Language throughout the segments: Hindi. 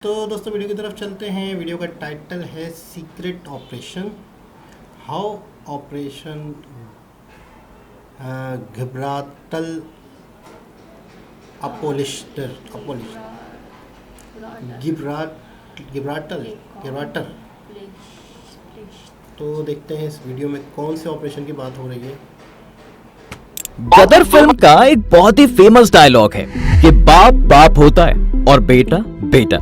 तो दोस्तों वीडियो की तरफ चलते हैं। वीडियो का टाइटल है secret operation, how operation Gibraltar Gibraltar. तो देखते हैं इस वीडियो में कौन से ऑपरेशन की बात हो रही है। गदर फिल्म का एक बहुत ही फेमस डायलॉग है कि बाप बाप होता है और बेटा बेटा।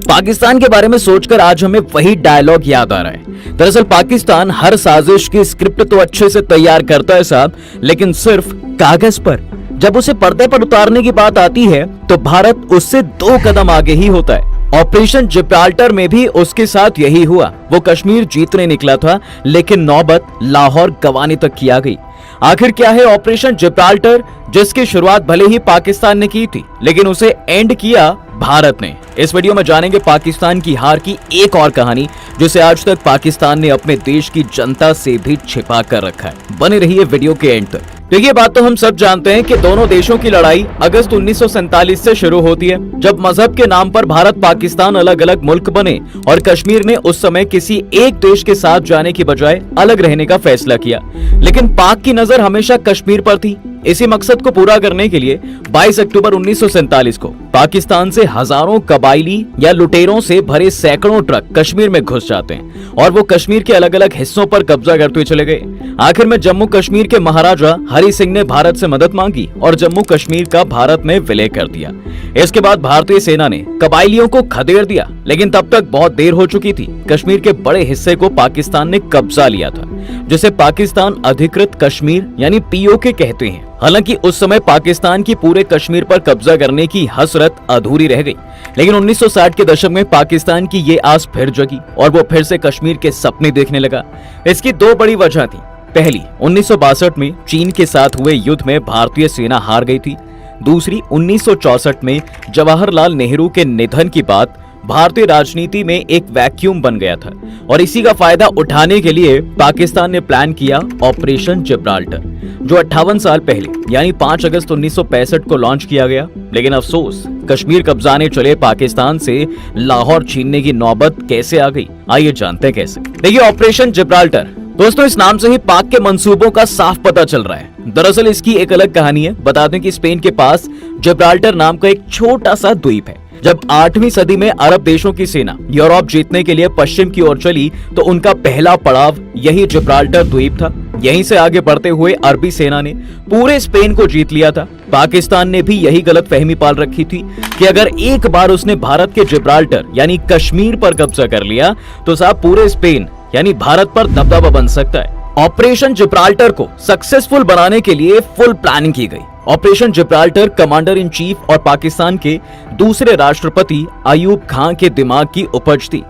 पाकिस्तान के बारे में सोचकर आज हमें वही डायलॉग याद आ रहा है। दरअसल पाकिस्तान हर साजिश की स्क्रिप्ट तो अच्छे से तैयार करता है साहब, लेकिन सिर्फ कागज पर। जब उसे पर्दे पर उतारने की बात आती है तो भारत उससे 2 कदम आगे ही होता है। ऑपरेशन जिब्राल्टर में भी उसके साथ यही हुआ। वो कश्मीर जीतने निकला था, लेकिन नौबत लाहौर गंवाने तक की आ गई। आखिर क्या है ऑपरेशन जिब्राल्टर, जिसकी शुरुआत भले ही पाकिस्तान ने की थी, लेकिन उसे एंड किया भारत ने। इस वीडियो में जानेंगे पाकिस्तान की हार की एक और कहानी, जिसे आज तक पाकिस्तान ने अपने देश की जनता से भी छिपा कर रखा है। बने रहिए वीडियो के एंड तक। देखिए, बात तो हम सब जानते हैं कि दोनों देशों की लड़ाई अगस्त 1947 से शुरू होती है, जब मजहब के नाम पर भारत पाकिस्तान अलग अलग मुल्क बने और कश्मीर ने उस समय किसी एक देश के साथ जाने की बजाय अलग रहने का फैसला किया। लेकिन पाक की नजर हमेशा कश्मीर पर थी। इसी मकसद को पूरा करने के लिए 22 अक्टूबर 1947 को पाकिस्तान से हजारों कबायली या लुटेरों से भरे सैकड़ों ट्रक कश्मीर में घुस जाते हैं और वो कश्मीर के अलग अलग हिस्सों पर कब्जा करते हुए चले गए। आखिर में जम्मू कश्मीर के महाराजा हरि सिंह ने भारत से मदद मांगी और जम्मू कश्मीर का भारत में विलय कर दिया। इसके बाद भारतीय सेना ने कबायलियों को खदेड़ दिया, लेकिन तब तक बहुत देर हो चुकी थी। कश्मीर के बड़े हिस्से को पाकिस्तान ने कब्जा लिया था, जिसे पाकिस्तान अधिकृत कश्मीर यानी पीओके कहते हैं। हालांकि उस समय पाकिस्तान की पूरे कश्मीर पर कब्जा करने की हसरत अधूरी रह गई, लेकिन 1960 के दशक में पाकिस्तान की ये आस फिर जगी और वो फिर से कश्मीर के सपने देखने लगा। इसकी 2 बड़ी वजह थी। पहली, 1962 में चीन के साथ हुए युद्ध में भारतीय सेना हार गई थी। दूसरी, 1964 में जवाहरलाल नेहरू के निधन की बात भारतीय राजनीति में एक वैक्यूम बन गया था और इसी का फायदा उठाने के लिए पाकिस्तान ने प्लान किया ऑपरेशन जिब्राल्टर, जो 58 साल पहले यानी 5 अगस्त 1965 को लॉन्च किया गया। लेकिन अफसोस, कश्मीर कब्जाने चले पाकिस्तान से लाहौर छीनने की नौबत कैसे आ गई, आइए जानते हैं कैसे। देखिए, ऑपरेशन जिब्राल्टर दोस्तों, इस नाम से ही पाक के मंसूबों का साफ पता चल रहा है। दरअसल इसकी एक अलग कहानी है। बता दें कि स्पेन के पास जिब्राल्टर नाम का एक छोटा सा द्वीप है। जब 8वीं सदी में अरब देशों की सेना यूरोप जीतने के लिए पश्चिम की ओर चली तो उनका पहला पड़ाव यही जिब्राल्टर द्वीप था। यहीं से आगे बढ़ते हुए अरबी सेना ने पूरे स्पेन को जीत लिया था। पाकिस्तान ने भी यही गलत फहमी पाल रखी थी कि अगर एक बार उसने भारत के जिब्राल्टर यानी कश्मीर पर कब्जा कर लिया तो साहब पूरे स्पेन यानी भारत पर दबदबा बन सकता है। ऑपरेशन जिब्राल्टर को सक्सेसफुल बनाने के लिए फुल प्लानिंग की गई। Operation Gibraltar commander in chief और पाकिस्तान के दूसरे राष्ट्रपति अयूब खान के दिमाग की उपज थी।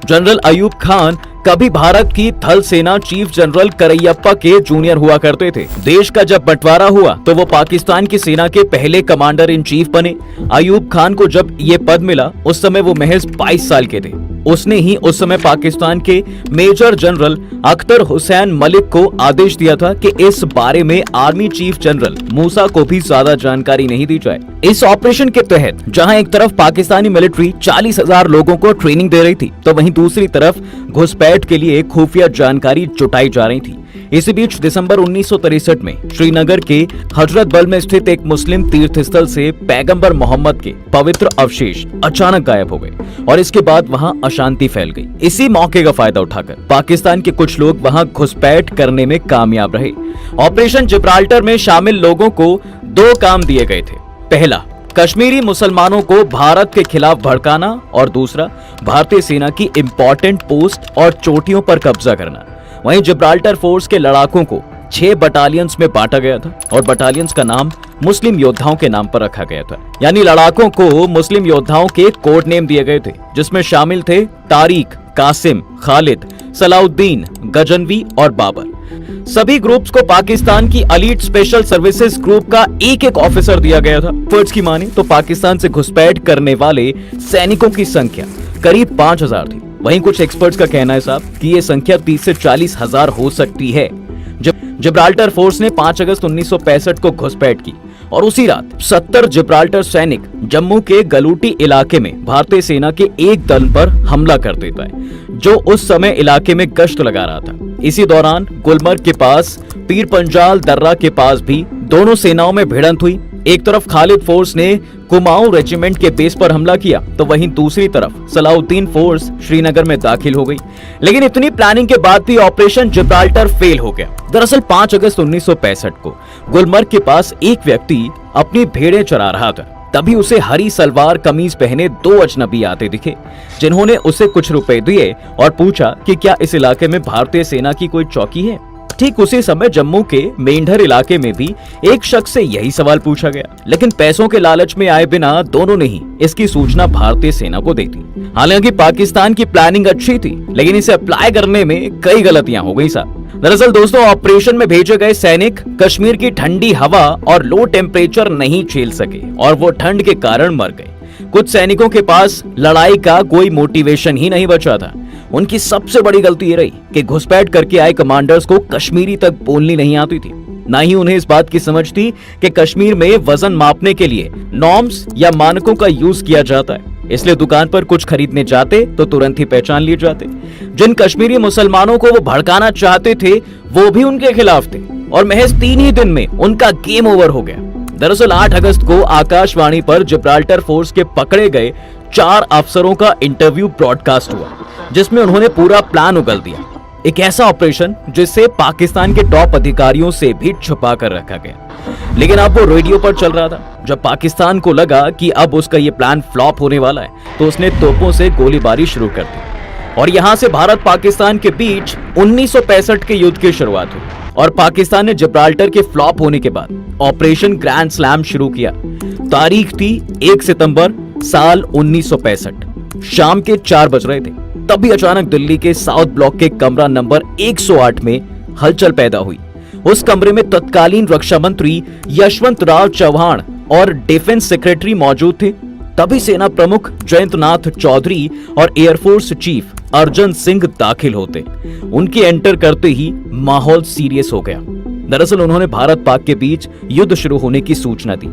जनरल अयूब खान कभी भारत की थल सेना चीफ जनरल करैयप्पा के जूनियर हुआ करते थे। देश का जब बंटवारा हुआ तो वो पाकिस्तान की सेना के पहले कमांडर इन चीफ बने। अयूब खान को जब ये पद मिला उस समय वो महज 22 साल के थे। उसने ही उस समय पाकिस्तान के मेजर जनरल अख्तर हुसैन मलिक को आदेश दिया था कि इस बारे में आर्मी चीफ जनरल मूसा को भी ज्यादा जानकारी नहीं दी जाए। इस ऑपरेशन के तहत जहां एक तरफ पाकिस्तानी मिलिट्री 40,000 लोगों को ट्रेनिंग दे रही थी, तो वहीं दूसरी तरफ घुसपैठ के लिए खुफिया जानकारी जुटाई जा रही थी। इसी बीच दिसंबर 1963 में श्रीनगर के हजरत बल में स्थित एक मुस्लिम तीर्थ स्थल से पैगंबर मोहम्मद के पवित्र अवशेष अचानक गायब हो गए और इसके बाद वहां अशांति फैल गई। इसी मौके का फायदा उठाकर पाकिस्तान के कुछ लोग वहां घुसपैठ करने में कामयाब रहे। ऑपरेशन जिब्राल्टर में शामिल लोगों को 2 काम दिए गए थे। पहला, कश्मीरी मुसलमानों को भारत के खिलाफ भड़काना और दूसरा, भारतीय सेना की इंपॉर्टेंट पोस्ट और चोटियों पर कब्जा करना। वहीं जिब्राल्टर फोर्स के लड़ाकों को 6 बटालियंस में बांटा गया था और बटालियंस का नाम मुस्लिम योद्धाओं के नाम पर रखा गया था। यानी लड़ाकों को मुस्लिम योद्धाओं के कोड नेम दिए गए थे, जिसमें शामिल थे तारिक, कासिम, खालिद, सलाउद्दीन, गजनवी और बाबर। सभी ग्रुप्स को पाकिस्तान की एलीट स्पेशल सर्विसेज ग्रुप का एक ऑफिसर दिया गया था। फर्ज की माने तो पाकिस्तान से घुसपैठ करने वाले सैनिकों की संख्या करीब 5,000 थी। वहीं कुछ एक्सपर्ट्स का कहना है साहब कि ये संख्या 30 से 40 हजार हो सकती है। जब जिब्राल्टर फोर्स ने 5 अगस्त 1965 को घुसपैठ की और उसी रात 70 जिब्राल्टर सैनिक जम्मू के गलूटी इलाके में भारतीय सेना के एक दल पर हमला कर देता है, जो उस समय इलाके में गश्त लगा रहा था। इसी दौरान गुलमर्ग के पास पीर पंजाल दर्रा के पास भी दोनों सेनाओं में भिड़ंत हुई। एक तरफ खालिद फोर्स ने कुमाऊं रेजिमेंट के बेस पर हमला किया, तो वहीं दूसरी तरफ सलाउद्दीन फोर्स श्रीनगर में दाखिल हो गई। लेकिन इतनी प्लानिंग के बाद भी ऑपरेशन जिब्राल्टर फेल हो गया। दरअसल 5 अगस्त 1965 को गुलमर्ग के पास एक व्यक्ति अपनी भेड़ें चरा रहा था। तभी उसे हरी सलवार कमीज पहने 2 अजनबी आते दिखे, जिन्होंने उसे कुछ रुपए दिए और पूछा कि क्या इस इलाके में भारतीय सेना की कोई चौकी है। ठीक उसी समय जम्मू के मेंढर इलाके में भी एक शख्स से यही सवाल पूछा गया, लेकिन पैसों के लालच में आए बिना दोनों ने ही इसकी सूचना भारतीय सेना को दे दी। हालांकि पाकिस्तान की प्लानिंग अच्छी थी, लेकिन इसे अप्लाई करने में कई गलतियां हो गई साहब। दरअसल दोस्तों, ऑपरेशन में भेजे गए सैनिक कश्मीर की ठंडी हवा और लो टेम्परेचर नहीं झेल सके और वो ठंड के कारण मर गए। कुछ सैनिकों के पास लड़ाई का कोई मोटिवेशन ही नहीं बचा था। उनकी सबसे बड़ी गलती ये रही कि घुसपैठ करके आए कमांडर्स को कश्मीरी तक बोलनी नहीं आती थी, ना ही उन्हें इस बात की समझ थी कि कश्मीर में वजन मापने के लिए नॉर्म्स या मानकों का यूज किया जाता है। इसलिए दुकान पर कुछ खरीदने जाते तो तुरंत ही पहचान लिए जाते। जिन कश्मीरी मुसलमानों को वो भड़काना चाहते थे वो भी उनके खिलाफ थे और महज 3 ही दिन में उनका गेम ओवर हो गया। दरअसल 8 अगस्त को आकाशवाणी पर जिब्राल्टर फोर्स के पकड़े गए 4 अफसरों का इंटरव्यू ब्रॉडकास्ट हुआ, जिसमें उन्होंने पूरा प्लान उगल दिया। एक ऐसा ऑपरेशन जिसे पाकिस्तान के टॉप अधिकारियों से भी छुपा कर रखा गया। लेकिन अब वो रेडियो पर चल रहा था। जब पाकिस्तान को लगा कि अब उसका ये प्लान फ्लॉप होने वाला है, तो उसने तोपों से गोलीबारी शुरू कर दी और यहां से भारत पाकिस्तान के बीच 1965 के युद्ध की शुरुआत हुई। और पाकिस्तान ने जिब्राल्टर के फ्लॉप होने के बाद ऑपरेशन ग्रैंड स्लैम शुरू किया। तारीख थी 1 सितंबर साल 1965। शाम के 4 बज रहे थे, तभी अचानक दिल्ली के साउथ ब्लॉक के कमरा नंबर 108 में हलचल पैदा हुई। उस कमरे में तत्कालीन रक्षा मंत्री यशवंत राव चौहान और डिफेंस सेक्रेटरी मौजूद थे। तभी सेना प्रमुख जयंत नाथ चौधरी और एयरफोर्स चीफ अर्जन सिंह दाखिल होते। उनके एंटर करते ही माहौल सीरियस हो गया। दरअसल उन्होंने भारत पाक के बीच युद्ध शुरू होने की सूचना दी।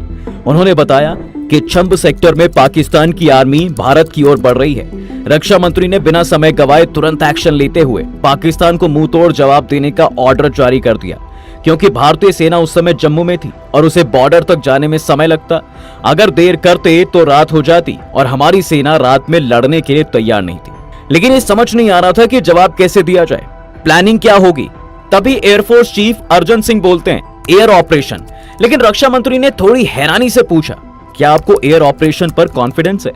उन्होंने बताया कि छंब सेक्टर में पाकिस्तान की आर्मी भारत की ओर बढ़ रही है। रक्षा मंत्री ने बिना समय गवाए तुरंत एक्शन लेते हुए पाकिस्तान को मुंह तोड़ जवाब देने का ऑर्डर जारी कर दिया, क्योंकि भारतीय सेना उस समय जम्मू में थी और उसे बॉर्डर तक जाने में समय लगता। अगर देर करते तो रात हो जाती और हमारी सेना रात में लड़ने के लिए तैयार नहीं थी। लेकिन ये समझ नहीं आ रहा था कि जवाब कैसे दिया जाए, प्लानिंग क्या होगी। तभी एयरफोर्स चीफ अर्जन सिंह बोलते हैं, एयर ऑपरेशन। लेकिन रक्षा मंत्री ने थोड़ी हैरानी से पूछा, क्या आपको एयर ऑपरेशन पर कॉन्फिडेंस है?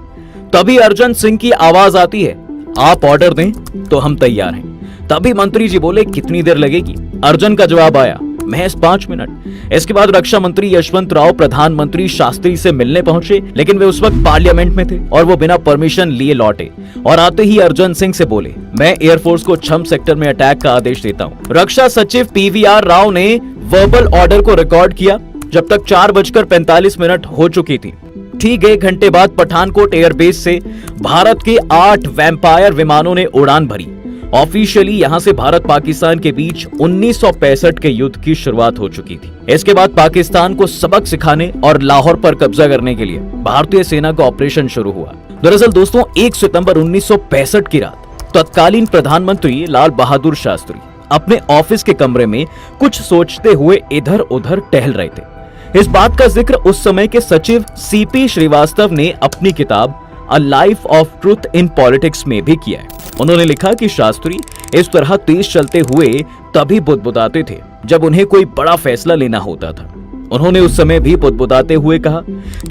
तभी अर्जन सिंह की आवाज आती है, आप ऑर्डर दें तो हम तैयार हैं। तभी मंत्री जी बोले, कितनी देर लगेगी? अर्जन का जवाब आया, महज 5 मिनट। इसके बाद रक्षा मंत्री यशवंत राव प्रधानमंत्री शास्त्री से मिलने पहुंचे, लेकिन वे उस वक्त पार्लियामेंट में थे और वो बिना परमिशन लिए लौटे और आते ही अर्जन सिंह से बोले, मैं एयरफोर्स को छंब सेक्टर में अटैक का आदेश देता हूं। रक्षा सचिव PVR राव ने वर्बल ऑर्डर को रिकॉर्ड किया जब तक 4:45 हो चुकी थी। ठीक 1 घंटे बाद पठानकोट एयरबेस से भारत के 8 वैम्पायर विमानों ने उड़ान भरी। ऑफिशियली यहां से भारत पाकिस्तान के बीच 1965 के युद्ध की शुरुआत हो चुकी थी। इसके बाद पाकिस्तान को सबक सिखाने और लाहौर पर कब्जा करने के लिए भारतीय सेना का ऑपरेशन शुरू हुआ। दरअसल दोस्तों, 1 सितंबर 1965 की रात तत्कालीन प्रधानमंत्री लाल बहादुर शास्त्री अपने ऑफिस के कमरे में कुछ सोचते हुए इधर उधर टहल रहे थे। इस बात का जिक्र उस समय के सचिव CP श्रीवास्तव ने अपनी किताब a life of truth in politics में भी किया है। उन्होंने लिखा कि शास्त्री इस तरह तेज चलते हुए तभी बुदबुदाते थे जब उन्हें कोई बड़ा फैसला लेना होता था। उन्होंने उस समय भी बुदबुदाते हुए कहा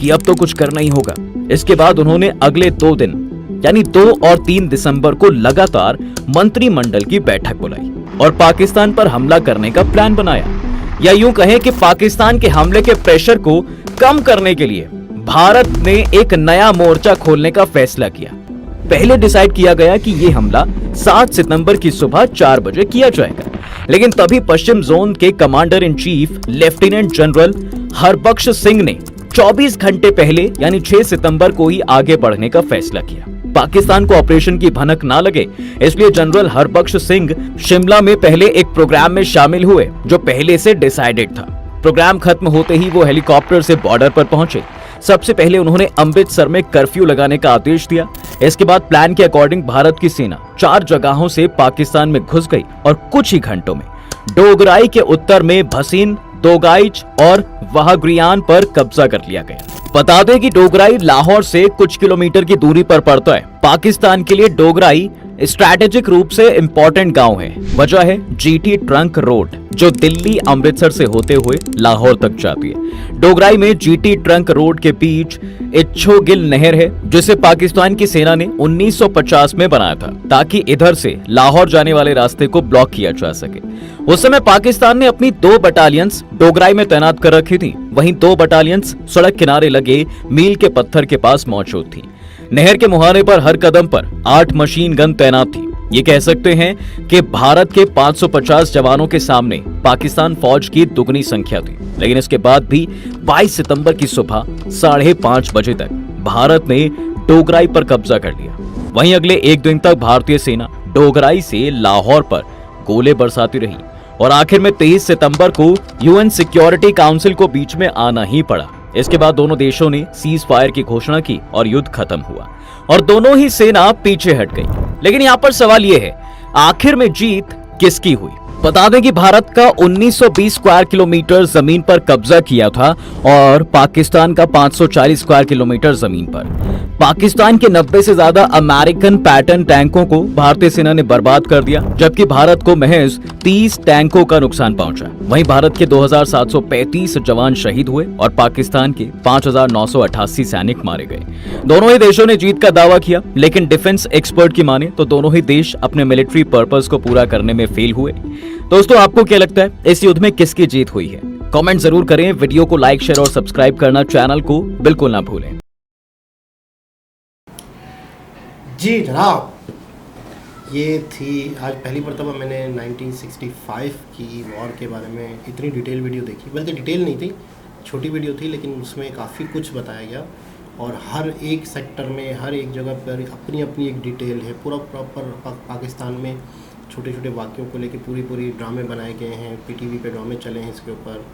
कि अब तो कुछ करना ही होगा। इसके बाद उन्होंने अगले 2 दिन यानी 2 और 3 दिसंबर को लगातार मंत्रिमंडल की बैठक बुलाई और पाकिस्तान पर हमला करने का प्लान बनाया। या यूं कहें कि पाकिस्तान के हमले के प्रेशर को कम करने के लिए भारत ने एक नया मोर्चा खोलने का फैसला किया। पहले डिसाइड किया गया कि यह हमला 7 सितंबर की सुबह 4 बजे किया जाएगा, लेकिन तभी पश्चिम जोन के commander in chief lieutenant general Harbaksh Singh ने 24 घंटे पहले यानी 6 सितंबर को ही आगे बढ़ने का फैसला किया। पाकिस्तान को ऑपरेशन की भनक ना लगे, इसलिए जनरल हरबख्श सिंह शिमला में पहले एक प्रोग्राम में शामिल हुए जो पहले से डिसाइडेड था। प्रोग्राम खत्म होते ही वो हेलीकॉप्टर से बॉर्डर पर पहुंचे। सबसे पहले उन्होंने अमृतसर में कर्फ्यू लगाने का आदेश दिया। इसके बाद प्लान के अकॉर्डिंग भारत की सेना 4 जगहों से पाकिस्तान में घुस गई और कुछ ही घंटों में डोगराई के उत्तर में भसीन, दोगाइच और वहाग्रियान पर कब्जा कर लिया गया। बता दें कि डोगराई लाहौर से कुछ किलोमीटर की दूरी पर पड़ता है। पाकिस्तान के लिए डोगराई स्ट्रैटेजिक रूप से इंपॉर्टेंट गांव है। वजह है जीटी ट्रंक रोड जो दिल्ली अमृतसर से होते हुए लाहौर तक जाती है। डोगराई में जीटी ट्रंक रोड के बीच इच्छोगिल नहर है जिसे पाकिस्तान की सेना ने 1950 में बनाया था ताकि इधर से लाहौर जाने वाले रास्ते को ब्लॉक किया जा सके। उस समय पाकिस्तान ने अपनी 2 बटालियंस डोगराई में तैनात कर रखी थी। वहीं 2 बटालियंस सड़क किनारे लगे मील के पत्थर के पास मौजूद थी। नहर के मुहाने पर हर कदम पर 8 मशीन गन तैनात थी। ये कह सकते हैं कि भारत के 550 जवानों के सामने पाकिस्तान फौज की दुगनी संख्या थी। लेकिन इसके बाद भी 22 सितंबर की सुबह 5:30 बजे तक भारत ने डोगराई पर कब्जा कर लिया। वहीं अगले 1 दिन तक भारतीय सेना डोगराई से लाहौर पर गोले बरसाती रही और आखिर में 23 सितंबर को यूएन सिक्योरिटी काउंसिल को बीच में आना ही पड़ा। इसके बाद दोनों देशों ने सीज फायर की घोषणा की और युद्ध खत्म हुआ और दोनों ही सेना पीछे हट गई। लेकिन यहाँ पर सवाल यह है, आखिर में जीत किसकी हुई? बता दें कि भारत का 1920 स्क्वायर किलोमीटर जमीन पर कब्जा किया था और पाकिस्तान का 540 स्क्वायर किलोमीटर जमीन पर। पाकिस्तान के 90 से ज्यादा अमेरिकन पैटर्न टैंकों को भारतीय सेना ने बर्बाद कर दिया, जबकि भारत को महज 30 टैंकों का नुकसान पहुंचा। वहीं भारत के 2735 जवान शहीद हुए और पाकिस्तान के 5988 सैनिक मारे गए। दोनों ही देशों ने जीत का दावा किया, लेकिन डिफेंस एक्सपर्ट की माने तो दोनों ही देश अपने मिलिट्री पर्पस को पूरा करने में फेल हुए। दोस्तों, आपको क्या लगता है इस युद्ध में किसकी जीत हुई है? कमेंट जरूर करें। वीडियो को लाइक, शेयर और सब्सक्राइब करना चैनल को बिल्कुल ना भूलें। जी जनाब, ये थी आज पहली मरतबा मैंने 1965 की वॉर के बारे में इतनी डिटेल वीडियो देखी। बल्कि डिटेल नहीं थी, छोटी वीडियो थी, लेकिन उसमें काफ़ी कुछ बताया गया और हर एक सेक्टर में, हर एक जगह पर अपनी अपनी एक डिटेल है। पूरा प्रॉपर पाकिस्तान में छोटे छोटे वाक्यों को लेके पूरी ड्रामे बनाए गए हैं। पीटीवी पे ड्रामे चले हैं इसके ऊपर।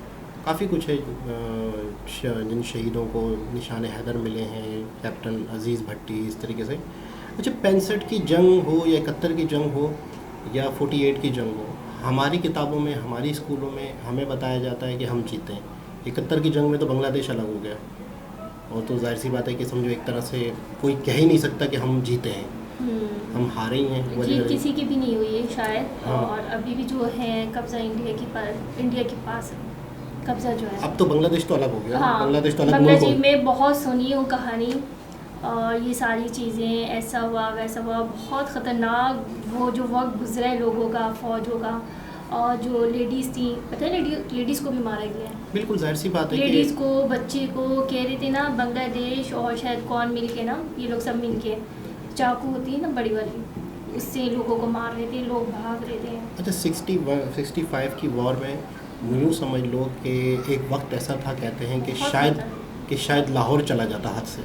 काफ़ी कुछ है। जिन शहीदों को निशान हैदर मिले हैं, कैप्टन अजीज़ भट्टी, इस तरीके से। अच्छा, 65 की जंग हो या 71 की जंग हो या 48 की जंग हो, हमारी किताबों में, हमारी स्कूलों में हमें बताया जाता है कि हम जीते हैं। 71 की जंग में तो बांग्लादेश अलग हो गया और तो जाहिर सी बात है कि समझो एक तरह से कोई कह ही नहीं सकता कि हम जीते हैं। हम हारे ही हैं। जीत किसी की भी नहीं हुई है शायद। हाँ। और अभी भी जो है कब्जा इंडिया के पास कब्जा जो है। अब तो बांग्लादेश तो अलग हो गया। हाँ, बांग्लादेश तो अलग बांग्लादेश मुल्क हो। में बहुत सुनी हूँ कहानी और ये सारी चीज़ें, ऐसा हुआ वैसा हुआ, बहुत ख़तरनाक वो जो वक्त गुजरा है लोगों का, फौजों का। और जो लेडीज़ थी, पता है लेडीज़ को भी मारा गया है। बिल्कुल जाहिर सी बात है लेडीज़ को, बच्चे को कह रहे थे ना, बांग्लादेश और शायद कौन मिल के ना, ये लोग सब मिल के चाकू होती है ना बड़ी वाली, उससे लोगों को मार रहे थे, लोग भाग रहे थे। अच्छा, 65 की वॉर में यूँ समझ लो कि एक वक्त ऐसा था, कहते हैं कि शायद लाहौर चला जाता हाथ से।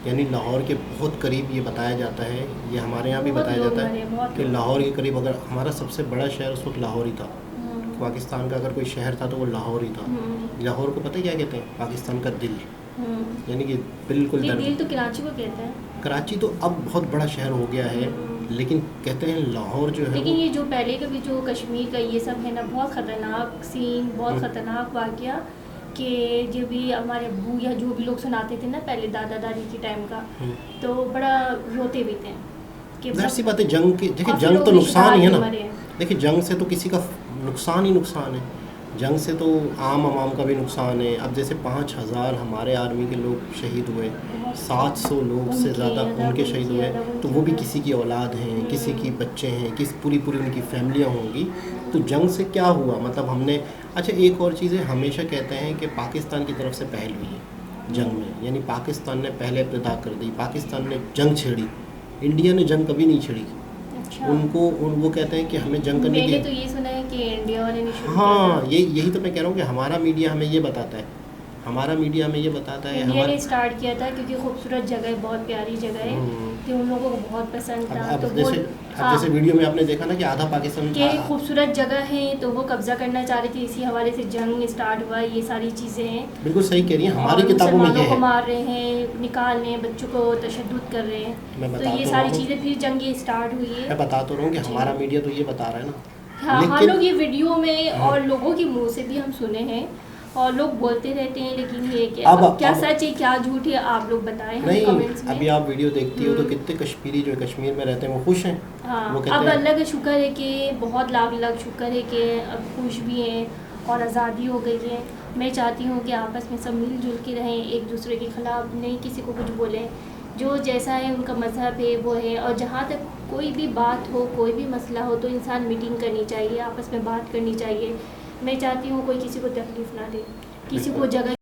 यानी लाहौर के बहुत करीब, ये बताया जाता है, ये हमारे यहाँ भी बताया जाता है कि लाहौर के करीब, अगर हमारा सबसे बड़ा शहर उस वक्त लाहौर ही था। पाकिस्तान का अगर कोई शहर था तो वो लाहौर ही था। लाहौर को पता है क्या कहते हैं? पाकिस्तान का दिल। यानी कि बिल्कुल दिल तो कराची को कहते हैं। कराची तो अब बहुत बड़ा शहर हो गया है, लेकिन कहते हैं लाहौर जो है, लेकिन ये जो पहले का भी जो कश्मीर का ये सब है ना, बहुत ख़तरनाक सीन, बहुत ख़तरनाक वाक़या कि जब भी हमारे अब्बू या जो भी लोग सुनाते थे ना पहले दादा दादी के टाइम का, तो बड़ा रोते भी थे कि जाहिर सी बात है जंग की। देखिए जंग तो नुकसान ही है ना। देखिए जंग से तो किसी का नुकसान ही नुकसान है। जंग से तो आम का भी नुकसान है। अब जैसे 5000 हमारे आर्मी के लोग शहीद हुए, 700 लोग से ज़्यादा उनके शहीद हुए, तो वो भी किसी की औलाद हैं, किसी की बच्चे हैं, पूरी उनकी फैमिलियाँ होंगी। तो जंग से क्या हुआ, मतलब हमने। अच्छा, एक और चीज़ है, हमेशा कहते हैं कि पाकिस्तान की तरफ से पहल हुई है जंग में, यानी पाकिस्तान ने पहले इब्तिदा कर दी, पाकिस्तान ने जंग छेड़ी। इंडिया ने जंग कभी नहीं छेड़ी। अच्छा। वो कहते हैं कि हमें जंग करने की। मैंने तो ये सुना है कि इंडिया वाले ने शुरू हाँ, यही तो मैं कह रहा हूँ कि हमारा मीडिया हमें ये बताता है। हमारा मीडिया में ये बताता है इंडिया ने स्टार्ट किया था क्योंकि खूबसूरत जगह है, बहुत प्यारी जगह है कि उन लोगों को बहुत पसंद था। अब तो जैसे जैसे वीडियो में आपने देखा ना कि आधा पाकिस्तान के खूबसूरत जगह है तो वो कब्जा करना चाह रही थी, इसी हवाले से जंग स्टार्ट हुआ। ये सारी चीज़ें हैं, बिल्कुल सही कह रही हैं, हमारी और किताबों में ये मुसलमानों को है। मार रहे हैं, निकाल रहे हैं, बच्चों को तशद्दुद कर रहे मैं हैं। बता तो ये तो सारी रहा हूँ। चीज़ें फिर जंग स्टार्ट हुई है। मैं बता तो रहा हूँ कि हमारा मीडिया तो ये बता रहा है ना, हाँ, हम लेकिन लोग ये वीडियो में और लोगों के मुंह से भी हम सुने हैं और लोग बोलते रहते हैं, लेकिन ये कि अब क्या सच है क्या झूठ है आप लोग बताएं हम नहीं, कमेंट्स में। अभी आप वीडियो देखती हो तो कितने कश्मीरी जो कश्मीर में रहते हैं वो खुश हैं। हाँ, वो अब कहते हैं अल्लाह का शुक्र है कि बहुत लाख लाख शुक्र है कि अब खुश भी हैं और आज़ादी हो गई है। मैं चाहती हूँ कि आपस में सब मिलजुल के रहें, एक दूसरे के ख़िलाफ़ नहीं किसी को कुछ बोलें। जो जैसा है उनका मज़हब है वो है, और जहाँ तक कोई भी बात हो, कोई भी मसला हो तो इंसान मीटिंग करनी चाहिए, आपस में बात करनी चाहिए। मैं चाहती हूँ कोई किसी को तकलीफ़ ना दे, किसी को जगह